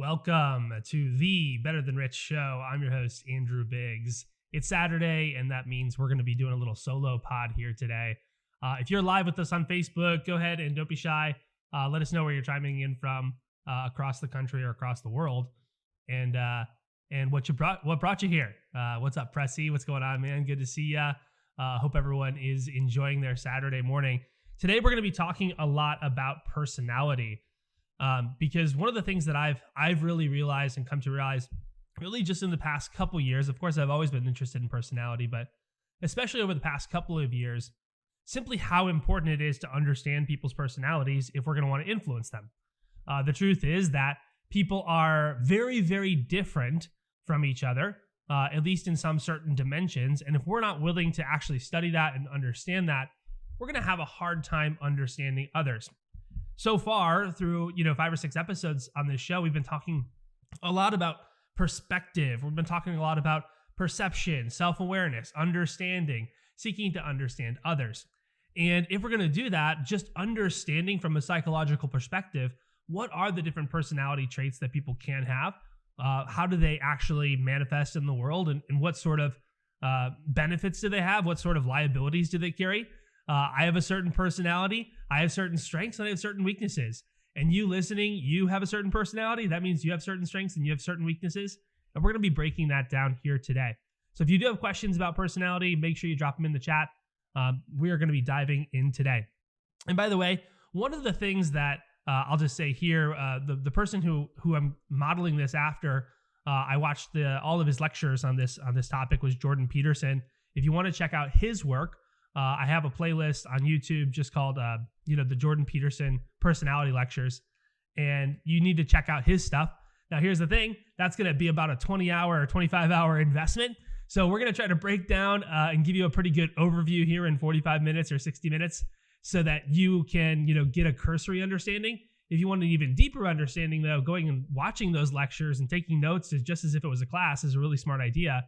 Welcome to the Better Than Rich show. I'm your host, Andrew Biggs. It's Saturday, and that means we're going to be doing a little solo pod here today. If you're live with us on Facebook, go ahead and don't be shy. Let us know where you're chiming in from across the country or across the world, and what brought you here. What's up, Pressy? What's going on, man? Good to see ya. Hope everyone is enjoying their Saturday morning. Today, we're going to be talking a lot about personality. Because one of the things that I've really realized and come to realize really just in the past couple years, of course, I've always been interested in personality, but especially over the past couple of years, simply how important it is to understand people's personalities if we're going to want to influence them. The truth is that people are very, very different from each other, at least in some certain dimensions. And if we're not willing to actually study that and understand that, we're going to have a hard time understanding others. So far, through 5 or 6 episodes on this show, we've been talking a lot about perspective. We've been talking a lot about perception, self-awareness, understanding, seeking to understand others. And if we're going to do that, just understanding from a psychological perspective, what are the different personality traits that people can have? How do they actually manifest in the world? And what sort of benefits do they have? What sort of liabilities do they carry? I have a certain personality, I have certain strengths, and I have certain weaknesses. And you listening, you have a certain personality. That means you have certain strengths and you have certain weaknesses. And we're going to be breaking that down here today. So if you do have questions about personality, make sure you drop them in the chat. We are going to be diving in today. And by the way, one of the things that I'll just say here, the person who I'm modeling this after, I watched all of his lectures on this topic was Jordan Peterson. If you want to check out his work, I have a playlist on YouTube just called, the Jordan Peterson Personality Lectures, and you need to check out his stuff. Now, here's the thing. That's going to be about a 20-hour or 25-hour investment. So we're going to try to break down and give you a pretty good overview here in 45 minutes or 60 minutes so that you can, get a cursory understanding. If you want an even deeper understanding, though, going and watching those lectures and taking notes is just as if it was a class is a really smart idea.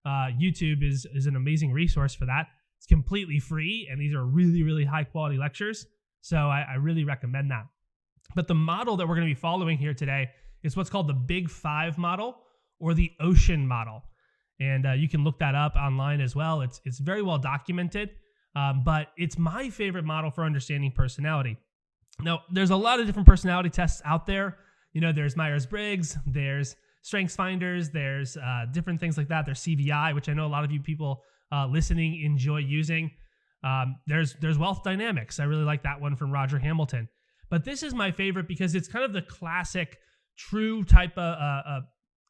YouTube is an amazing resource for that. It's completely free, and these are really, really high-quality lectures, so I really recommend that. But the model that we're going to be following here today is what's called the Big Five model or the Ocean model, and you can look that up online as well. It's very well documented, but it's my favorite model for understanding personality. Now, there's a lot of different personality tests out there. There's Myers-Briggs, there's Strengths Finders, there's different things like that. There's CVI, which I know a lot of you people listening enjoy using. There's Wealth Dynamics. I really like that one from Roger Hamilton. But this is my favorite because it's kind of the classic true type of,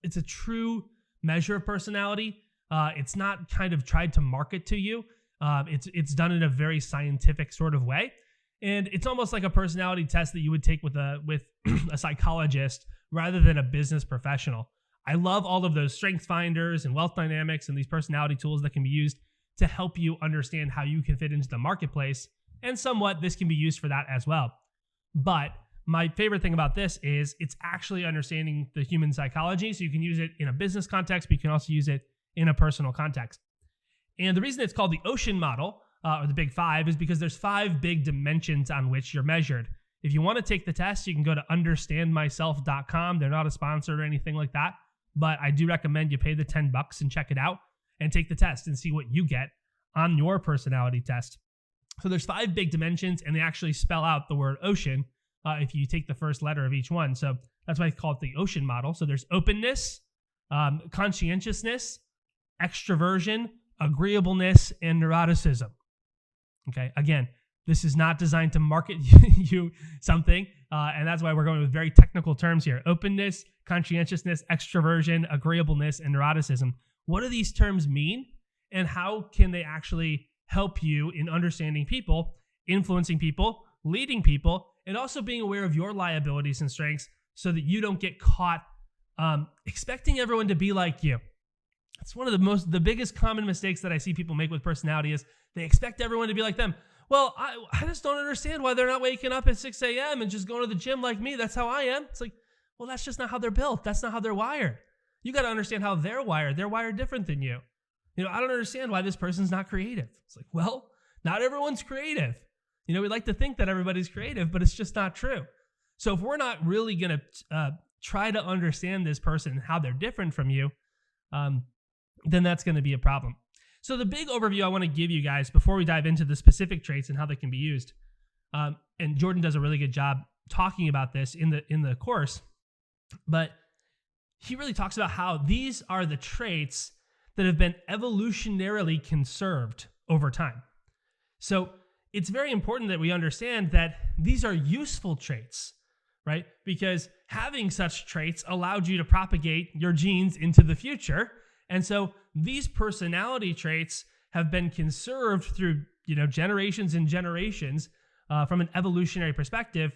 it's a true measure of personality. It's not kind of tried to market to you. It's done in a very scientific sort of way. And it's almost like a personality test that you would take with a psychologist rather than a business professional. I love all of those Strengths Finders and Wealth Dynamics and these personality tools that can be used to help you understand how you can fit into the marketplace. And somewhat, this can be used for that as well. But my favorite thing about this is it's actually understanding the human psychology. So you can use it in a business context, but you can also use it in a personal context. And the reason it's called the Ocean model, or the Big Five, is because there's 5 big dimensions on which you're measured. If you want to take the test, you can go to understandmyself.com. They're not a sponsor or anything like that. But I do recommend you pay the $10 and check it out and take the test and see what you get on your personality test. So there's 5 big dimensions, and they actually spell out the word ocean if you take the first letter of each one. So that's why I call it the Ocean model. So there's openness, conscientiousness, extraversion, agreeableness, and neuroticism. Okay, again, this is not designed to market you something, and that's why we're going with very technical terms here. Openness, conscientiousness, extraversion, agreeableness, and neuroticism. What do these terms mean, and how can they actually help you in understanding people, influencing people, leading people, and also being aware of your liabilities and strengths so that you don't get caught expecting everyone to be like you. It's one of the biggest common mistakes that I see people make with personality is they expect everyone to be like them. Well, I just don't understand why they're not waking up at 6 a.m. and just going to the gym like me. That's how I am. It's like, well, that's just not how they're built. That's not how they're wired. You got to understand how they're wired. They're wired different than you. I don't understand why this person's not creative. It's like, well, not everyone's creative. We like to think that everybody's creative, but it's just not true. So if we're not really going to try to understand this person and how they're different from you, then that's going to be a problem. So the big overview I want to give you guys before we dive into the specific traits and how they can be used, and Jordan does a really good job talking about this in the course, but he really talks about how these are the traits that have been evolutionarily conserved over time. So it's very important that we understand that these are useful traits, right? Because having such traits allowed you to propagate your genes into the future. And so these personality traits have been conserved through, generations and generations from an evolutionary perspective.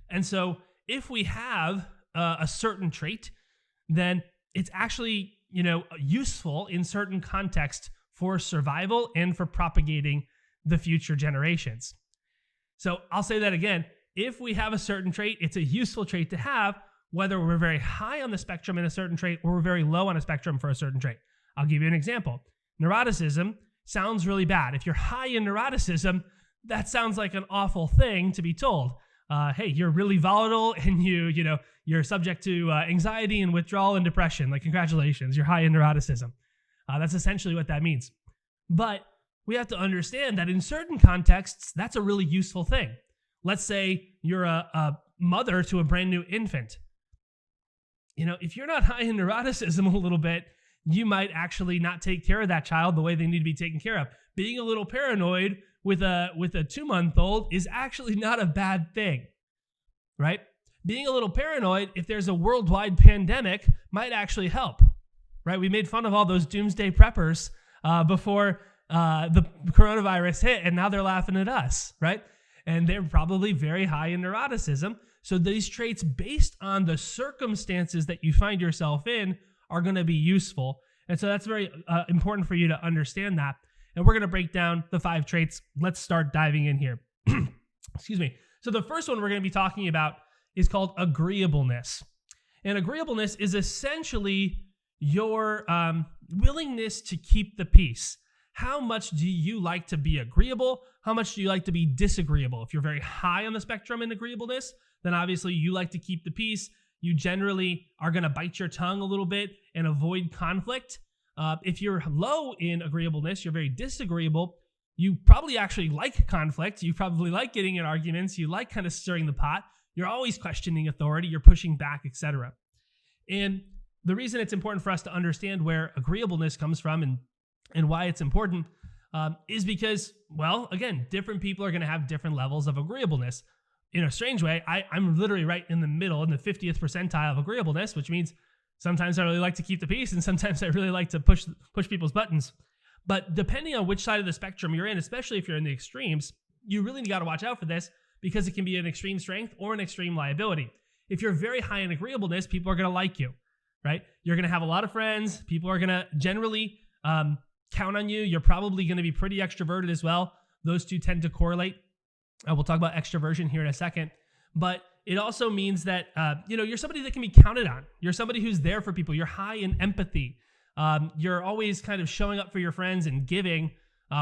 And so if we have a certain trait, then it's actually, useful in certain contexts for survival and for propagating the future generations. So I'll say that again. If we have a certain trait, it's a useful trait to have, whether we're very high on the spectrum in a certain trait or we're very low on a spectrum for a certain trait. I'll give you an example. Neuroticism sounds really bad. If you're high in neuroticism, that sounds like an awful thing to be told. Hey, you're really volatile and you're subject to anxiety and withdrawal and depression. Like, congratulations, you're high in neuroticism. That's essentially what that means. But we have to understand that in certain contexts, that's a really useful thing. Let's say you're a mother to a brand new infant. If you're not high in neuroticism a little bit, you might actually not take care of that child the way they need to be taken care of. Being a little paranoid with a 2-month-old is actually not a bad thing, right? Being a little paranoid, if there's a worldwide pandemic, might actually help, right? We made fun of all those doomsday preppers before the coronavirus hit, and now they're laughing at us, right? And they're probably very high in neuroticism. So these traits, based on the circumstances that you find yourself in, are going to be useful. And so that's very important for you to understand that. And we're going to break down the 5 traits. Let's start diving in here. Excuse me. So the first one we're going to be talking about is called agreeableness. And agreeableness is essentially your willingness to keep the peace. How much do you like to be agreeable? How much do you like to be disagreeable? If you're very high on the spectrum in agreeableness, then obviously you like to keep the peace. You generally are going to bite your tongue a little bit and avoid conflict. If you're low in agreeableness, you're very disagreeable. You probably actually like conflict. You probably like getting in arguments. You like kind of stirring the pot. You're always questioning authority. You're pushing back, etc. And the reason it's important for us to understand where agreeableness comes from and why it's important is because, well, again, different people are going to have different levels of agreeableness. In a strange way, I'm literally right in the middle, in the 50th percentile of agreeableness, which means sometimes I really like to keep the peace and sometimes I really like to push people's buttons. But depending on which side of the spectrum you're in, especially if you're in the extremes, you really got to watch out for this because it can be an extreme strength or an extreme liability. If you're very high in agreeableness, people are going to like you, right? You're going to have a lot of friends. People are going to generally count on you. You're probably going to be pretty extroverted as well. Those two tend to correlate. We'll talk about extraversion here in a second. But it also means that, you're somebody that can be counted on. You're somebody who's there for people. You're high in empathy. You're always kind of showing up for your friends and giving,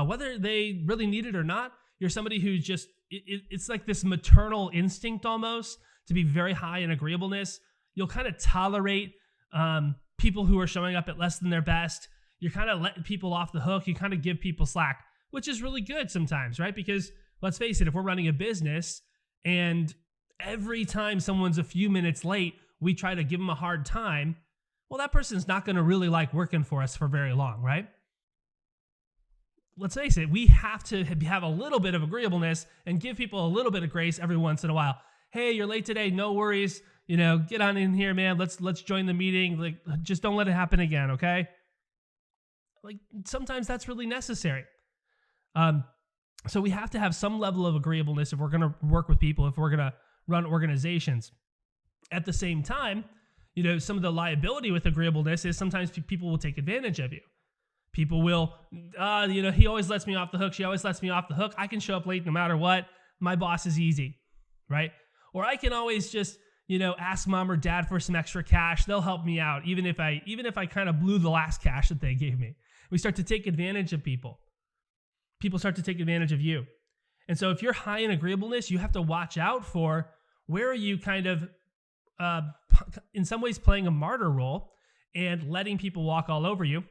whether they really need it or not. You're somebody who's just, it's like this maternal instinct almost to be very high in agreeableness. You'll kind of tolerate people who are showing up at less than their best. You're kind of letting people off the hook. You kind of give people slack, which is really good sometimes, right? Because let's face it, if we're running a business and every time someone's a few minutes late, we try to give them a hard time, well, that person's not going to really like working for us for very long, right? Let's face it, we have to have a little bit of agreeableness and give people a little bit of grace every once in a while. Hey, you're late today, no worries. Get on in here, man. Let's join the meeting. Like, just don't let it happen again, okay? Like, sometimes that's really necessary. So we have to have some level of agreeableness if we're going to work with people, if we're going to run organizations. At the same time, some of the liability with agreeableness is sometimes people will take advantage of you. People will, he always lets me off the hook. She always lets me off the hook. I can show up late no matter what. My boss is easy, right? Or I can always just, ask mom or dad for some extra cash. They'll help me out, even if I kind of blew the last cash that they gave me. We start to take advantage of people. People start to take advantage of you. And so if you're high in agreeableness, you have to watch out for where are you kind of in some ways playing a martyr role and letting people walk all over you.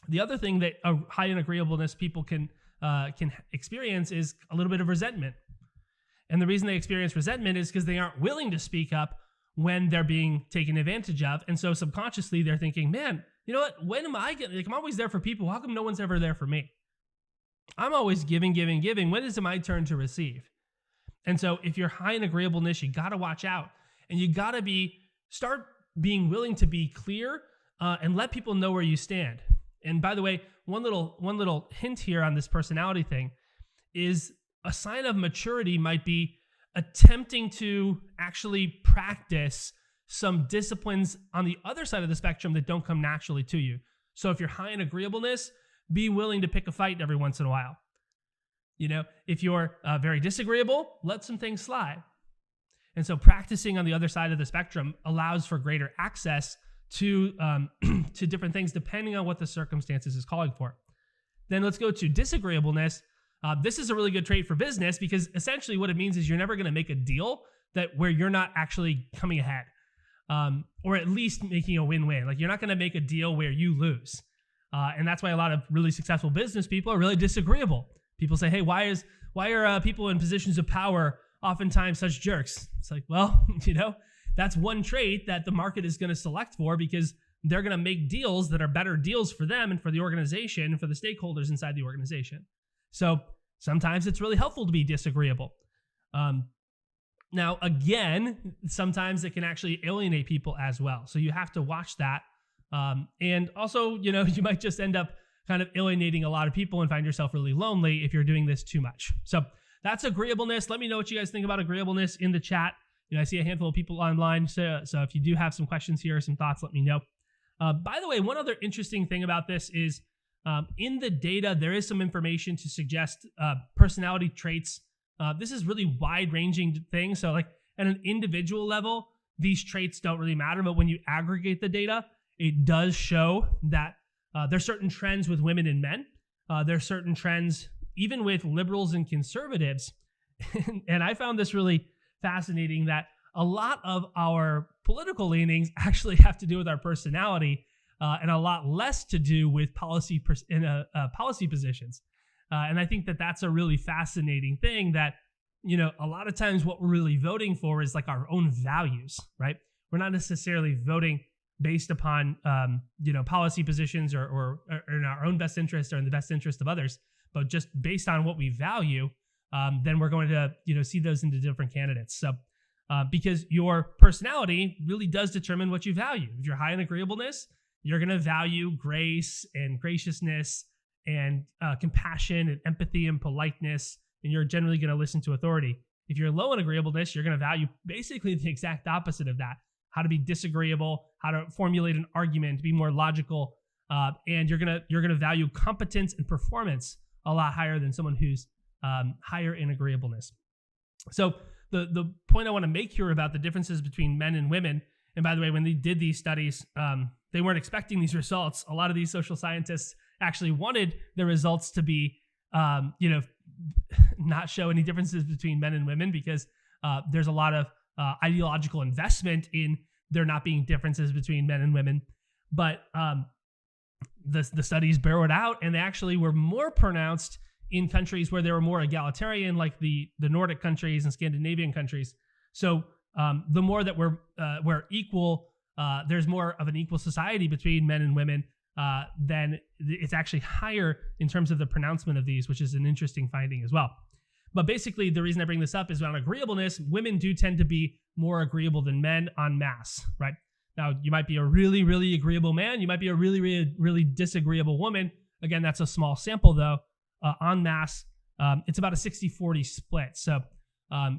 The other thing that high in agreeableness people can experience is a little bit of resentment. And the reason they experience resentment is because they aren't willing to speak up when they're being taken advantage of. And so subconsciously they're thinking, man, you know what? When am I getting, I'm always there for people. How come no one's ever there for me? I'm always giving. When is it my turn to receive? And so if you're high in agreeableness, you got to watch out, and you got to start being willing to be clear and let people know where you stand. And by the way, one little hint here on this personality thing is a sign of maturity might be attempting to actually practice some disciplines on the other side of the spectrum that don't come naturally to you. So if you're high in agreeableness, be willing to pick a fight every once in a while. If you're very disagreeable, let some things slide. And so practicing on the other side of the spectrum allows for greater access to different things depending on what the circumstances is calling for. Then let's go to disagreeableness. This is a really good trait for business because essentially what it means is you're never going to make a deal where you're not actually coming ahead, or at least making a win-win. Like you're not going to make a deal where you lose. And that's why a lot of really successful business people are really disagreeable. People say, hey, why are people in positions of power oftentimes such jerks? It's like, well, that's one trait that the market is going to select for because they're going to make deals that are better deals for them and for the organization and for the stakeholders inside the organization. So sometimes it's really helpful to be disagreeable. Now, again, sometimes it can actually alienate people as well. So you have to watch that. And also, you might just end up kind of alienating a lot of people and find yourself really lonely if you're doing this too much. So that's agreeableness. Let me know what you guys think about agreeableness in the chat. I see a handful of people online. So if you do have some questions here or some thoughts, let me know. By the way, one other interesting thing about this is in the data, there is some information to suggest personality traits. This is really wide-ranging thing. So like at an individual level, these traits don't really matter. But when you aggregate the data, it does show that there's certain trends with women and men. There's certain trends even with liberals and conservatives. And I found this really fascinating that a lot of our political leanings actually have to do with our personality and a lot less to do with policy positions. And I think that that's a really fascinating thing that, a lot of times what we're really voting for is like our own values, right? We're not necessarily voting based upon, policy positions or in our own best interest or in the best interest of others, but just based on what we value, then we're going to, see those into different candidates. So because your personality really does determine what you value. If you're high in agreeableness, you're going to value grace and graciousness and compassion and empathy and politeness, and you're generally going to listen to authority. If you're low in agreeableness, you're going to value basically the exact opposite of that. How to be disagreeable, how to formulate an argument, be more logical, and you're gonna value competence and performance a lot higher than someone who's higher in agreeableness. So the point I want to make here about the differences between men and women, and by the way, when they did these studies, they weren't expecting these results. A lot of these social scientists actually wanted the results to be, not show any differences between men and women because there's a lot of ideological investment in there not being differences between men and women. But the studies bear it out, and they actually were more pronounced in countries where they were more egalitarian, like the Nordic countries and Scandinavian countries. So the more that we're equal, there's more of an equal society between men and women, then it's actually higher in terms of the pronouncement of these, which is an interesting finding as well. But basically, the reason I bring this up is on agreeableness, women do tend to be more agreeable than men en masse, right? Now, you might be a really, really agreeable man. You might be a really, really, really disagreeable woman. Again, that's a small sample, though. En masse, it's about a 60-40 split. So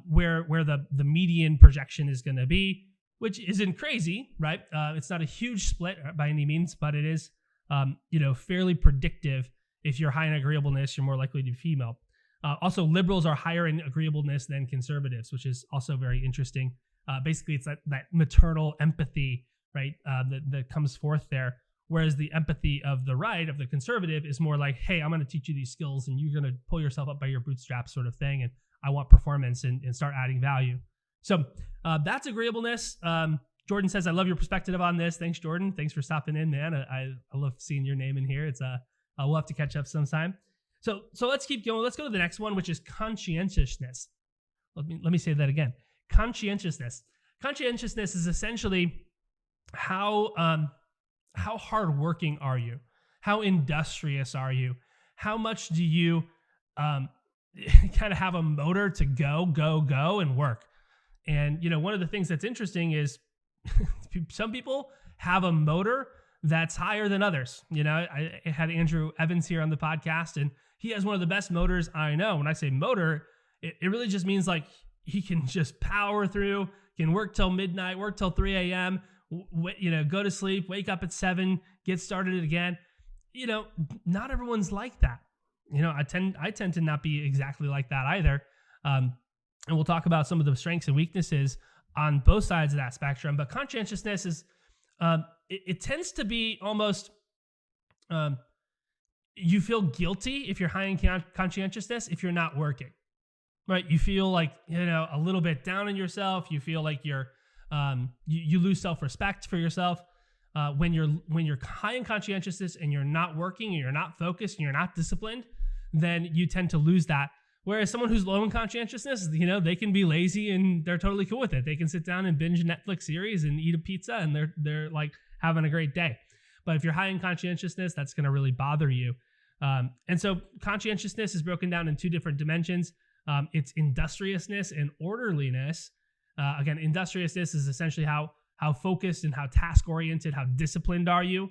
where the median projection is going to be, which isn't crazy, right? It's not a huge split by any means, but it is, fairly predictive. If you're high in agreeableness, you're more likely to be female. Also, liberals are higher in agreeableness than conservatives, which is also very interesting. Basically, it's that maternal empathy, right, that comes forth there. Whereas the empathy of the right, of the conservative, is more like, hey, I'm going to teach you these skills and you're going to pull yourself up by your bootstraps sort of thing. And I want performance and start adding value. So that's agreeableness. Jordan says, I love your perspective on this. Thanks, Jordan. Thanks for stopping in, man. I love seeing your name in here. It's we'll have to catch up sometime. So let's keep going. Let's go to the next one, which is conscientiousness. Let me say that again. Conscientiousness. Conscientiousness is essentially how hardworking are you? How industrious are you? How much do you kind of have a motor to go and work? And, one of the things that's interesting is some people have a motor that's higher than others. I had Andrew Evans here on the podcast, and he has one of the best motors I know. When I say motor, it really just means like he can just power through, can work till midnight, work till 3 a.m., go to sleep, wake up at 7, get started again. Not everyone's like that. I tend to not be exactly like that either. And we'll talk about some of the strengths and weaknesses on both sides of that spectrum. But conscientiousness is, it tends to be almost, you feel guilty if you're high in conscientiousness if you're not working, right? You feel like, a little bit down on yourself. You feel like you're, you lose self-respect for yourself. When you're high in conscientiousness and you're not working and you're not focused and you're not disciplined, then you tend to lose that. Whereas someone who's low in conscientiousness, they can be lazy and they're totally cool with it. They can sit down and binge a Netflix series and eat a pizza and they're like having a great day. But if you're high in conscientiousness, that's going to really bother you. And so conscientiousness is broken down in two different dimensions. It's industriousness and orderliness. Again, industriousness is essentially how focused and how task-oriented, how disciplined are you.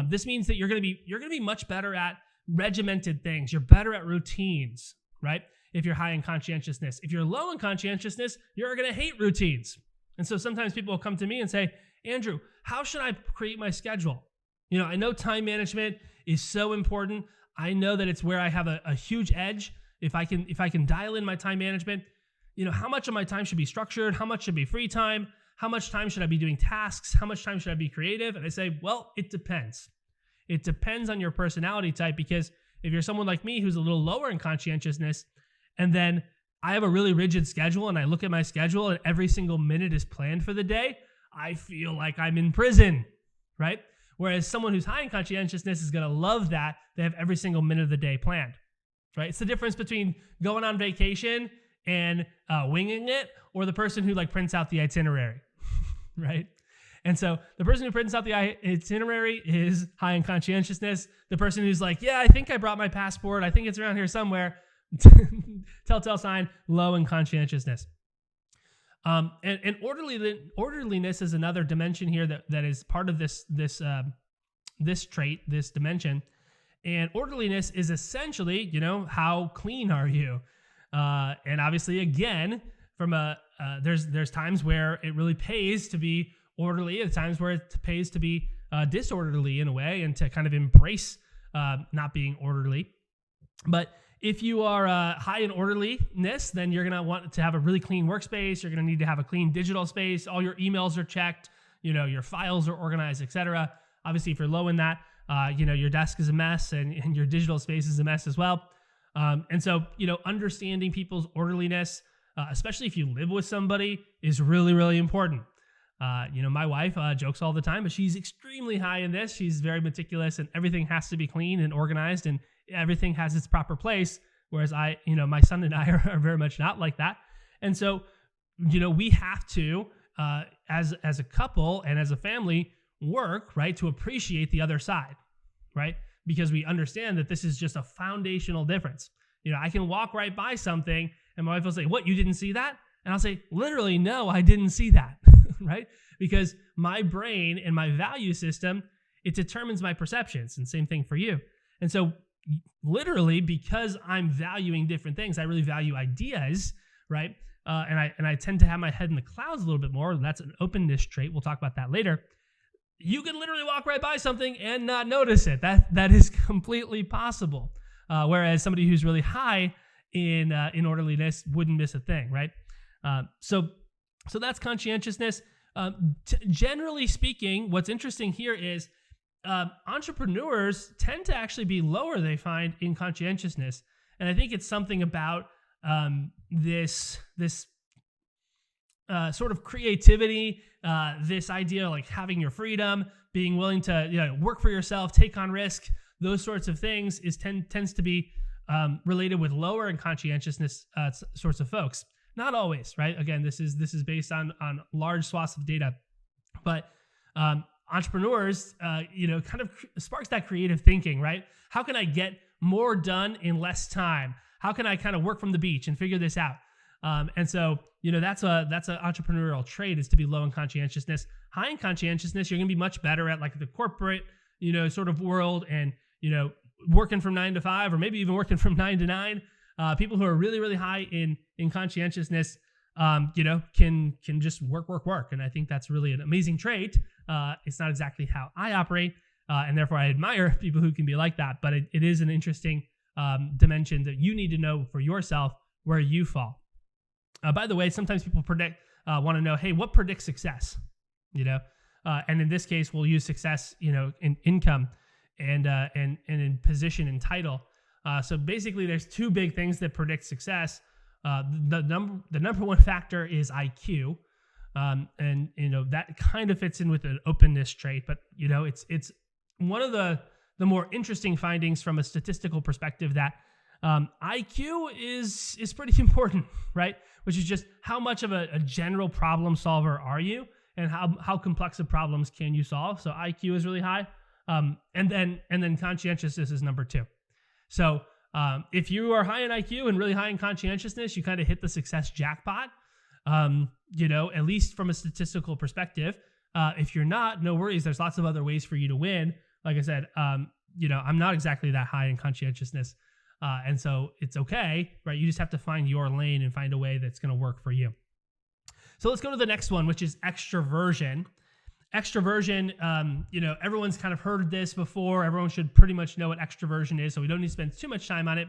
This means that you're going to be much better at regimented things. You're better at routines, right? If you're high in conscientiousness. If you're low in conscientiousness, you're going to hate routines. And so sometimes people will come to me and say, Andrew, how should I create my schedule? I know time management is so important. I know that it's where I have a huge edge. If I can dial in my time management, how much of my time should be structured? How much should be free time? How much time should I be doing tasks? How much time should I be creative? And I say, well, it depends. It depends on your personality type, because if you're someone like me who's a little lower in conscientiousness, and then I have a really rigid schedule and I look at my schedule and every single minute is planned for the day, I feel like I'm in prison, right? Whereas someone who's high in conscientiousness is going to love that they have every single minute of the day planned, right? It's the difference between going on vacation and winging it, or the person who prints out the itinerary, right? And so the person who prints out the itinerary is high in conscientiousness. The person who's like, yeah, I think I brought my passport. I think it's around here somewhere. Telltale sign, low in conscientiousness. And orderliness is another dimension here that is part of this trait, this dimension. And orderliness is essentially, how clean are you? And obviously, again, there's times where it really pays to be orderly, at times where it pays to be disorderly in a way, and to kind of embrace not being orderly. But if you are high in orderliness, then you're going to want to have a really clean workspace. You're going to need to have a clean digital space. All your emails are checked. Your files are organized, etc. Obviously, if you're low in that, your desk is a mess and your digital space is a mess as well. And so, understanding people's orderliness, especially if you live with somebody, is really, really important. My wife jokes all the time, but she's extremely high in this. She's very meticulous, and everything has to be clean and organized, and everything has its proper place. Whereas my son and I are very much not like that. And so, we have to, as a couple and as a family, work, right, to appreciate the other side, right? Because we understand that this is just a foundational difference. I can walk right by something and my wife will say, what, you didn't see that? And I'll say, literally, no, I didn't see that, right? Because my brain and my value system, it determines my perceptions, and same thing for you. And so literally, because I'm valuing different things, I really value ideas, right? And I tend to have my head in the clouds a little bit more. That's an openness trait. We'll talk about that later. You can literally walk right by something and not notice it. That is completely possible. Whereas somebody who's really high in orderliness wouldn't miss a thing, right? So that's conscientiousness. Generally speaking, what's interesting here is entrepreneurs tend to actually be lower, they find, in conscientiousness. And I think it's something about this sort of creativity, this idea of like having your freedom, being willing to work for yourself, take on risk, those sorts of things tends to be related with lower in conscientiousness sorts of folks. Not always, right? Again, this is based on large swaths of data, but entrepreneurs, kind of sparks that creative thinking, right? How can I get more done in less time? How can I kind of work from the beach and figure this out? And so, that's an entrepreneurial trait, is to be low in conscientiousness. High in conscientiousness, you're going to be much better at like the corporate, sort of world, and, working from 9 to 5, or maybe even working from 9 to 9. People who are really, really high in conscientiousness, can just work. And I think that's really an amazing trait. It's not exactly how I operate. And therefore I admire people who can be like that, but it is an interesting dimension that you need to know for yourself where you fall. By the way, sometimes people want to know, hey, what predicts success? And in this case, we'll use success, in income and in position and title. So basically, there's two big things that predict success. The number one factor is IQ, and that kind of fits in with an openness trait. But it's one of the more interesting findings from a statistical perspective that IQ is pretty important, right? Which is just how much of a general problem solver are you, and how complex of problems can you solve. So IQ is really high, and then conscientiousness is number two. So if you are high in IQ and really high in conscientiousness, you kind of hit the success jackpot. At least from a statistical perspective. If you're not, no worries. There's lots of other ways for you to win. Like I said, I'm not exactly that high in conscientiousness. And so it's okay, right? You just have to find your lane and find a way that's going to work for you. So let's go to the next one, which is extraversion. Extraversion, everyone's kind of heard this before. Everyone should pretty much know what extraversion is, so we don't need to spend too much time on it.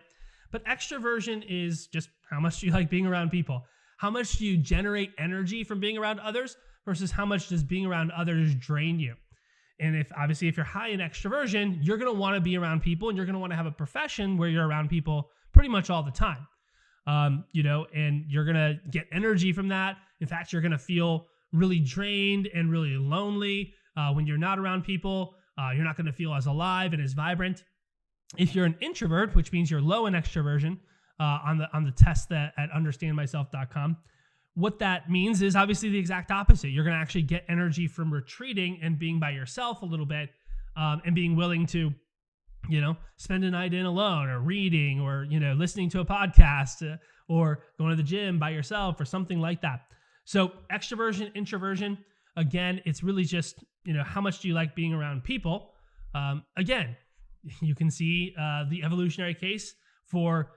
But extraversion is just how much do you like being around people? How much do you generate energy from being around others versus how much does being around others drain you? And if you're high in extraversion, you're going to want to be around people, and you're going to want to have a profession where you're around people pretty much all the time. And you're going to get energy from that. In fact, you're going to feel really drained and really lonely when you're not around people. You're not going to feel as alive and as vibrant. If you're an introvert, which means you're low in extraversion, on the test at understandmyself.com, what that means is obviously the exact opposite. You're going to actually get energy from retreating and being by yourself a little bit, and being willing to, spend a night in alone, or reading, or, listening to a podcast, or going to the gym by yourself, or something like that. So extroversion, introversion, again, it's really just, how much do you like being around people? Again, you can see the evolutionary case for,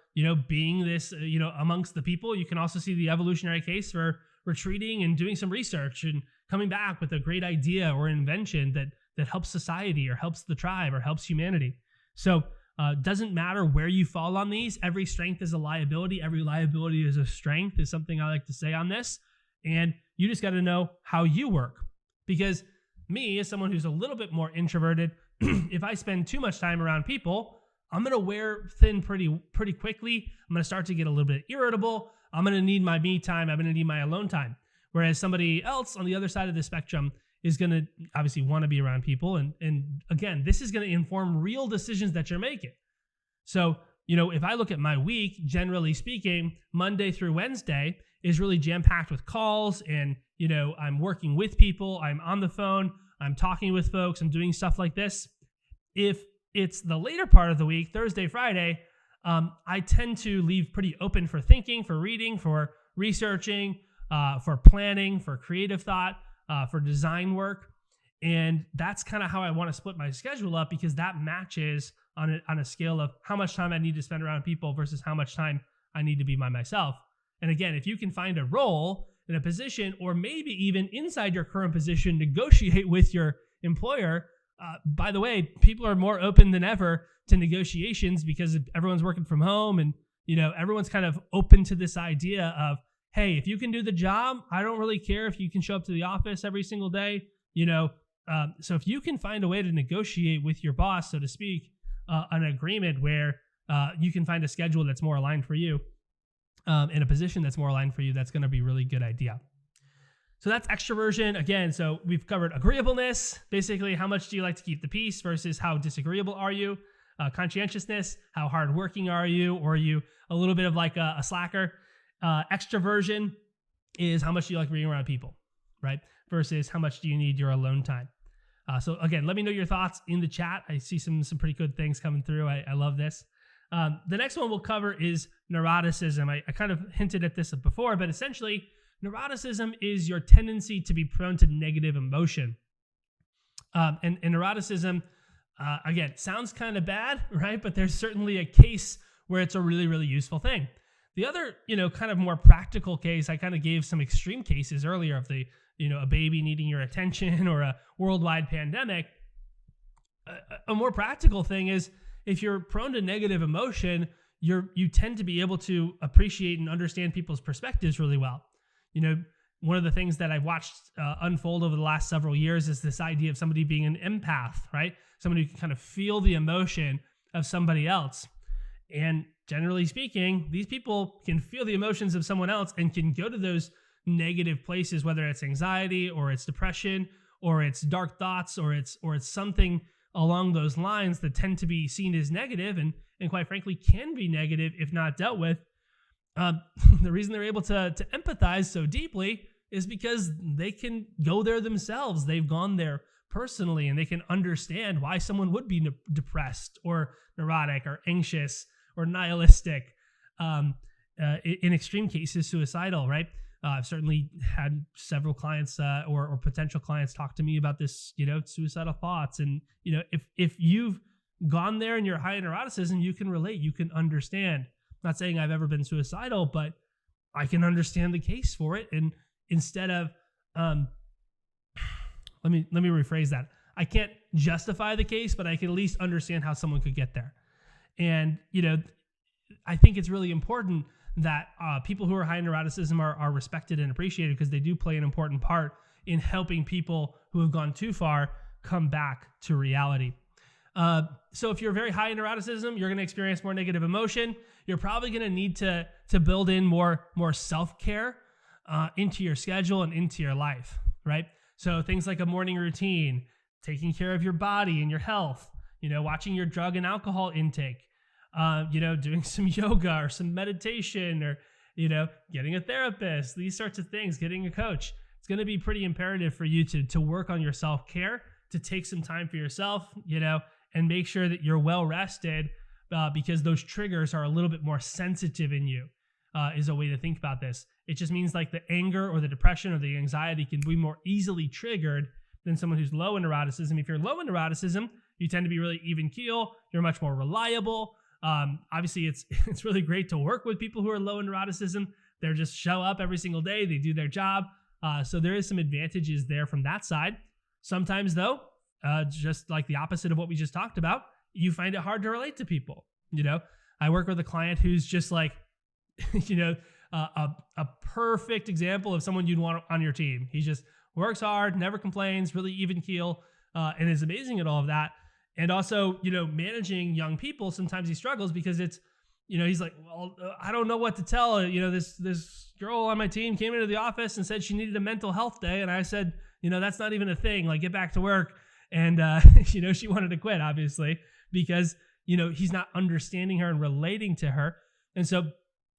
being this, amongst the people. You can also see the evolutionary case for retreating and doing some research and coming back with a great idea or invention that helps society or helps the tribe or helps humanity. So doesn't matter where you fall on these. Every strength is a liability. Every liability is a strength, is something I like to say on this. And you just got to know how you work. Because me, as someone who's a little bit more introverted, if I spend too much time around people, I'm going to wear thin pretty quickly. I'm going to start to get a little bit irritable. I'm going to need my me time. I'm going to need my alone time. Whereas somebody else on the other side of the spectrum is going to obviously want to be around people. And again, this is going to inform real decisions that you're making. So, if I look at my week, generally speaking, Monday through Wednesday is really jam-packed with calls, and, I'm working with people, I'm on the phone, I'm talking with folks, I'm doing stuff like this. If it's the later part of the week, Thursday, Friday, I tend to leave pretty open for thinking, for reading, for researching, for planning, for creative thought, for design work. And that's kind of how I want to split my schedule up, because that matches on a scale of how much time I need to spend around people versus how much time I need to be by myself. And again, if you can find a role in a position, or maybe even inside your current position, negotiate with your employer. By the way, people are more open than ever to negotiations because everyone's working from home, and everyone's kind of open to this idea of, hey, if you can do the job, I don't really care if you can show up to the office every single day. So if you can find a way to negotiate with your boss, so to speak, an agreement where you can find a schedule that's more aligned for you, in a position that's more aligned for you, that's going to be a really good idea. So that's extroversion. Again, so we've covered agreeableness, basically how much do you like to keep the peace versus how disagreeable are you? Conscientiousness, how hardworking are you? Or are you a little bit of like a slacker? Extraversion is how much do you like being around people, right? Versus how much do you need your alone time? So again, let me know your thoughts in the chat. I see some pretty good things coming through. I love this. The next one we'll cover is neuroticism. I kind of hinted at this before, but essentially, neuroticism is your tendency to be prone to negative emotion. And neuroticism, again, sounds kind of bad, right? But there's certainly a case where it's a really, really useful thing. The other, kind of more practical case, I kind of gave some extreme cases earlier of the, a baby needing your attention or a worldwide pandemic. A more practical thing is if you're prone to negative emotion, you tend to be able to appreciate and understand people's perspectives really well. One of the things that I've watched unfold over the last several years is this idea of somebody being an empath, right? Somebody who can kind of feel the emotion of somebody else. And generally speaking, these people can feel the emotions of someone else and can go to those negative places, whether it's anxiety or it's depression or it's dark thoughts or it's something along those lines that tend to be seen as negative and quite frankly can be negative if not dealt with. The reason they're able to empathize so deeply is because they can go there themselves. They've gone there personally and they can understand why someone would be depressed or neurotic or anxious or nihilistic, in extreme cases, suicidal, right? I've certainly had several clients or potential clients talk to me about this, suicidal thoughts. And, if you've gone there and you're high in neuroticism, you can relate, you can understand. I'm not saying I've ever been suicidal, but I can understand the case for it. And instead of, let me rephrase that. I can't justify the case, but I can at least understand how someone could get there. And, I think it's really important that people who are high in neuroticism are respected and appreciated because they do play an important part in helping people who have gone too far come back to reality. So if you're very high in neuroticism, you're going to experience more negative emotion. You're probably going to need to build in more self-care into your schedule and into your life, right? So things like a morning routine, taking care of your body and your health, watching your drug and alcohol intake, doing some yoga or some meditation or, getting a therapist, these sorts of things, getting a coach. It's going to be pretty imperative for you to work on your self-care, to take some time for yourself, and make sure that you're well rested because those triggers are a little bit more sensitive in you is a way to think about this. It just means like the anger or the depression or the anxiety can be more easily triggered than someone who's low in neuroticism. If you're low in neuroticism, you tend to be really even keel. You're much more reliable. Obviously, it's really great to work with people who are low in neuroticism. They just show up every single day. They do their job. So there is some advantages there from that side. Sometimes, though, just like the opposite of what we just talked about, you find it hard to relate to people. I work with a client who's just like, a perfect example of someone you'd want on your team. He just works hard, never complains, really even keel, and is amazing at all of that. And also, managing young people, sometimes he struggles because it's, he's like, well, I don't know what to tell. This girl on my team came into the office and said she needed a mental health day. And I said, that's not even a thing. Like, get back to work. And, she wanted to quit, obviously, because, he's not understanding her and relating to her. And so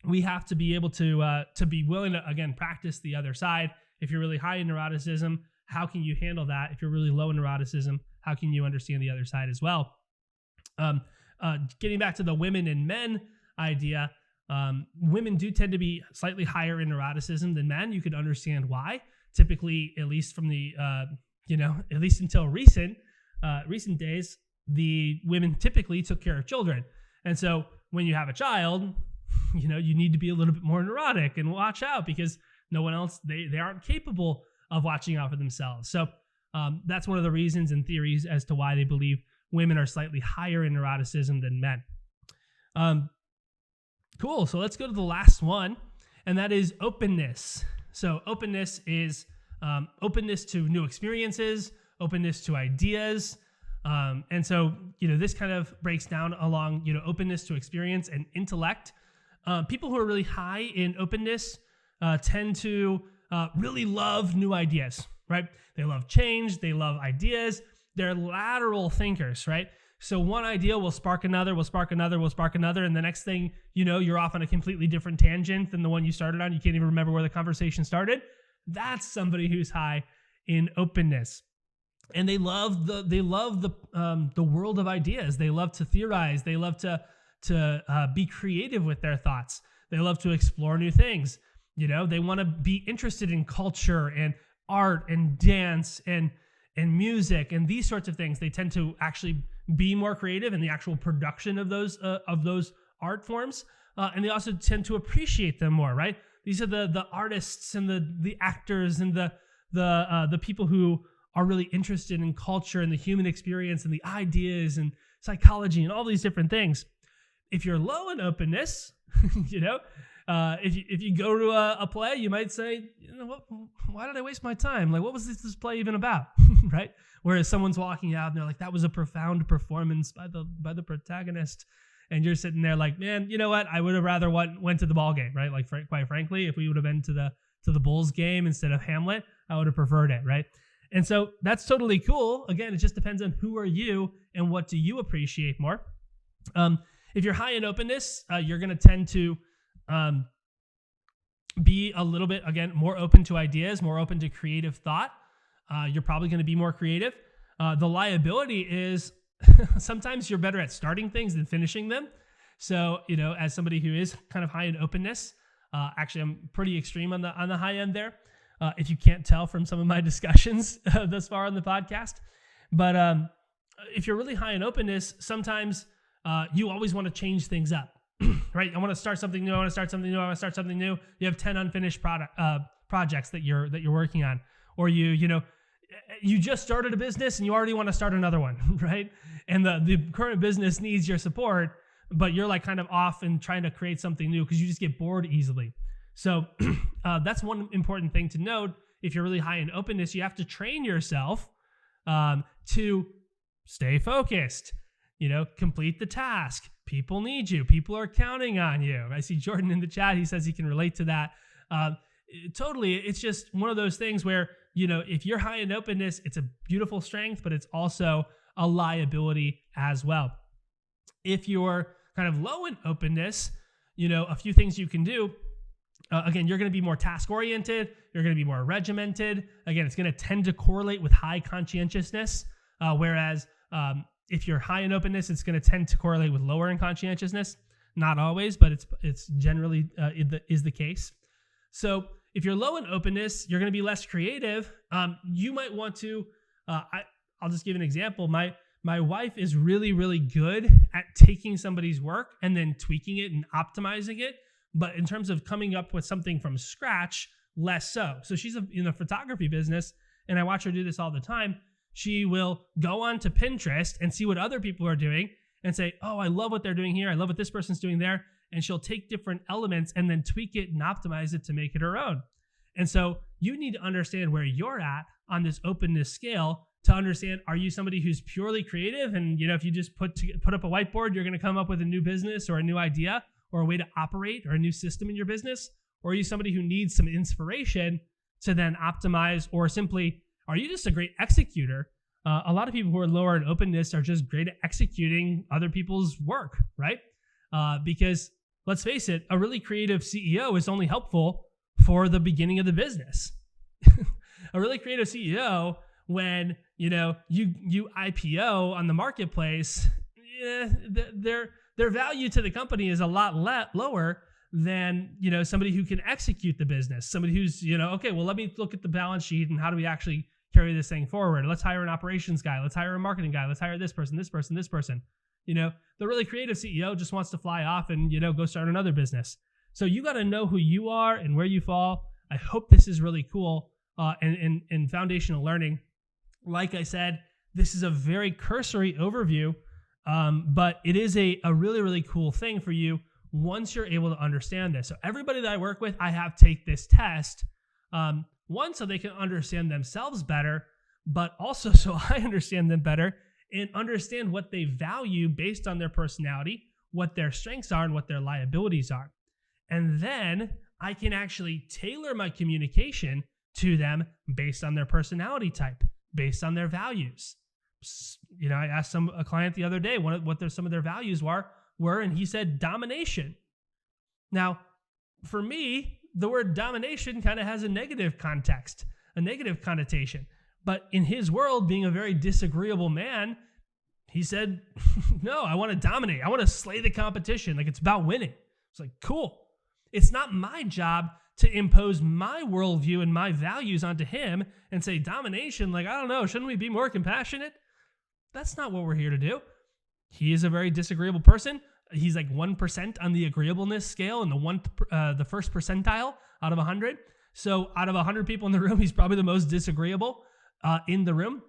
we have to be able to be willing to, again, practice the other side. If you're really high in neuroticism, how can you handle that? If you're really low in neuroticism, how can you understand the other side as well? Getting back to the women and men idea, women do tend to be slightly higher in neuroticism than men. You could understand why. Typically, at least from the, at least until recent days, the women typically took care of children. And so when you have a child, you need to be a little bit more neurotic and watch out because no one else, they aren't capable of watching out for themselves. So that's one of the reasons and theories as to why they believe women are slightly higher in neuroticism than men. Cool. So let's go to the last one, and that is openness. So openness is openness to new experiences, openness to ideas. And so, this kind of breaks down along, openness to experience and intellect. People who are really high in openness tend to really love new ideas, right? They love change. They love ideas. They're lateral thinkers, right? So one idea will spark another, will spark another, will spark another. And the next thing you know, you're off on a completely different tangent than the one you started on. You can't even remember where the conversation started. That's somebody who's high in openness. And they love the world of ideas. They love to theorize. They love to be creative with their thoughts. They love to explore new things. They want to be interested in culture and art and dance and music and these sorts of things. They tend to actually be more creative in the actual production of those art forms, and they also tend to appreciate them more. Right? These are the artists and the actors and the people who are really interested in culture and the human experience and the ideas and psychology and all these different things. If you're low in openness, if you go to a play, you might say, what? Why did I waste my time? Like, what was this play even about, right? Whereas someone's walking out and they're like, that was a profound performance by the protagonist, and you're sitting there like, man, you know what? I would have rather went to the ball game, right? Like, quite frankly, if we would have been to the Bulls game instead of Hamlet, I would have preferred it, right? And so that's totally cool. Again, it just depends on who are you and what do you appreciate more. If you're high in openness, you're going to tend to be a little bit, again, more open to ideas, more open to creative thought. You're probably going to be more creative. The liability is sometimes you're better at starting things than finishing them. So, as somebody who is kind of high in openness, actually I'm pretty extreme on the high end there. If you can't tell from some of my discussions thus far on the podcast. But if you're really high in openness, sometimes you always want to change things up, right? I want to start something new. I want to start something new. I want to start something new. You have 10 unfinished projects that you're working on, or you just started a business and you already want to start another one, right? And the current business needs your support, but you're like kind of off and trying to create something new because you just get bored easily. So that's one important thing to note. If you're really high in openness, you have to train yourself to stay focused, complete the task. People need you. People are counting on you. I see Jordan in the chat. He says he can relate to that. Totally. It's just one of those things where, if you're high in openness, it's a beautiful strength, but it's also a liability as well. If you're kind of low in openness, a few things you can do. Again, you're going to be more task-oriented. You're going to be more regimented. Again, it's going to tend to correlate with high conscientiousness, whereas if you're high in openness, it's going to tend to correlate with lower in conscientiousness. Not always, but it's generally is the case. So if you're low in openness, you're going to be less creative. You might want to. I'll just give an example. My wife is really, really good at taking somebody's work and then tweaking it and optimizing it. But in terms of coming up with something from scratch, less so. So she's in the photography business, and I watch her do this all the time. She will go on to Pinterest and see what other people are doing and say, oh, I love what they're doing here. I love what this person's doing there. And she'll take different elements and then tweak it and optimize it to make it her own. And so you need to understand where you're at on this openness scale to understand, are you somebody who's purely creative? And, if you just put up a whiteboard, you're going to come up with a new business or a new idea or a way to operate or a new system in your business? Or are you somebody who needs some inspiration to then optimize, or simply, are you just a great executor? A lot of people who are lower in openness are just great at executing other people's work, right? Because let's face it, a really creative CEO is only helpful for the beginning of the business. A really creative CEO, when you IPO on the marketplace, their value to the company is a lot lower than somebody who can execute the business. Somebody who's okay, well, let me look at the balance sheet and how do we actually carry this thing forward. Let's hire an operations guy. Let's hire a marketing guy. Let's hire this person, this person, this person. The really creative CEO just wants to fly off and go start another business. So you got to know who you are and where you fall. I hope this is really cool and foundational learning. Like I said, this is a very cursory overview, but it is a really, really cool thing for you once you're able to understand this. So everybody that I work with, I have take this test, one, so they can understand themselves better, but also so I understand them better and understand what they value based on their personality, what their strengths are and what their liabilities are. And then I can actually tailor my communication to them based on their personality type, based on their values. I asked a client the other day what some of their values were, and he said domination. Now, for me, the word domination kind of has a negative context, a negative connotation. But in his world, being a very disagreeable man, he said, no, I want to dominate. I want to slay the competition. Like, it's about winning. It's like, cool. It's not my job to impose my worldview and my values onto him and say domination. Like, I don't know, shouldn't we be more compassionate? That's not what we're here to do. He is a very disagreeable person. He's like 1% on the agreeableness scale in the first percentile out of 100. So out of 100 people in the room, he's probably the most disagreeable in the room.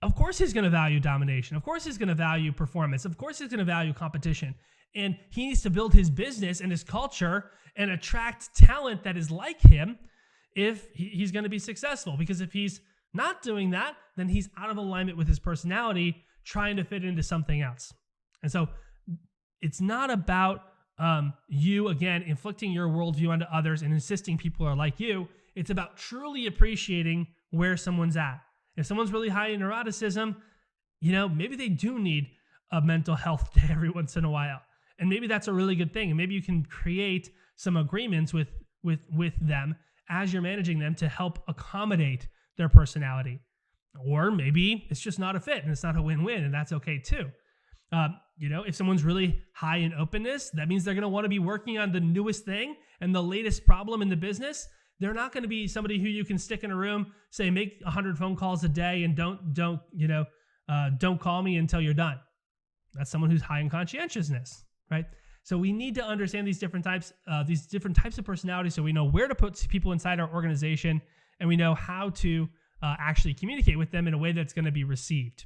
Of course he's going to value domination. Of course he's going to value performance. Of course he's going to value competition. And he needs to build his business and his culture and attract talent that is like him if he's going to be successful. Because if he's not doing that, then he's out of alignment with his personality, trying to fit into something else. And so it's not about you, again, inflicting your worldview onto others and insisting people are like you. It's about truly appreciating where someone's at. If someone's really high in neuroticism, maybe they do need a mental health day every once in a while. And maybe that's a really good thing. And maybe you can create some agreements with them as you're managing them to help accommodate their personality. Or maybe it's just not a fit and it's not a win-win, and that's okay too. If someone's really high in openness, that means they're going to want to be working on the newest thing and the latest problem in the business. They're not going to be somebody who you can stick in a room, say, make 100 phone calls a day and don't call me until you're done. That's someone who's high in conscientiousness, right? So we need to understand these different types of personalities, so we know where to put people inside our organization, and we know how to actually communicate with them in a way that's going to be received.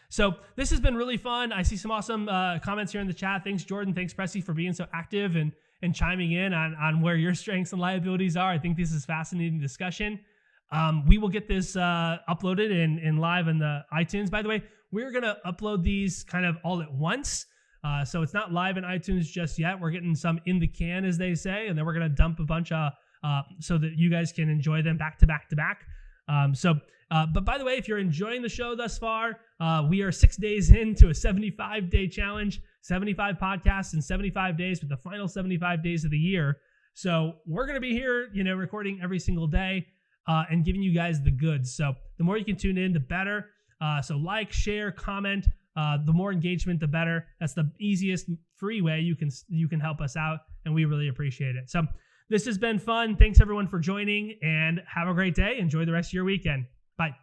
So this has been really fun. I see some awesome comments here in the chat. Thanks, Jordan. Thanks, Pressy, for being so active and chiming in on where your strengths and liabilities are. I think this is fascinating discussion. We will get this uploaded and live in the iTunes. By the way, we're going to upload these kind of all at once. So it's not live in iTunes just yet. We're getting some in the can, as they say, and then we're going to dump a bunch of so that you guys can enjoy them back to back to back. But by the way, if you're enjoying the show thus far, we are 6 days into a 75-day challenge, 75 podcasts in 75 days with the final 75 days of the year. So we're going to be here, recording every single day and giving you guys the goods. So the more you can tune in, the better. So like, share, comment. The more engagement, the better. That's the easiest free way you can help us out, and we really appreciate it. So this has been fun. Thanks everyone for joining, and have a great day. Enjoy the rest of your weekend. Bye.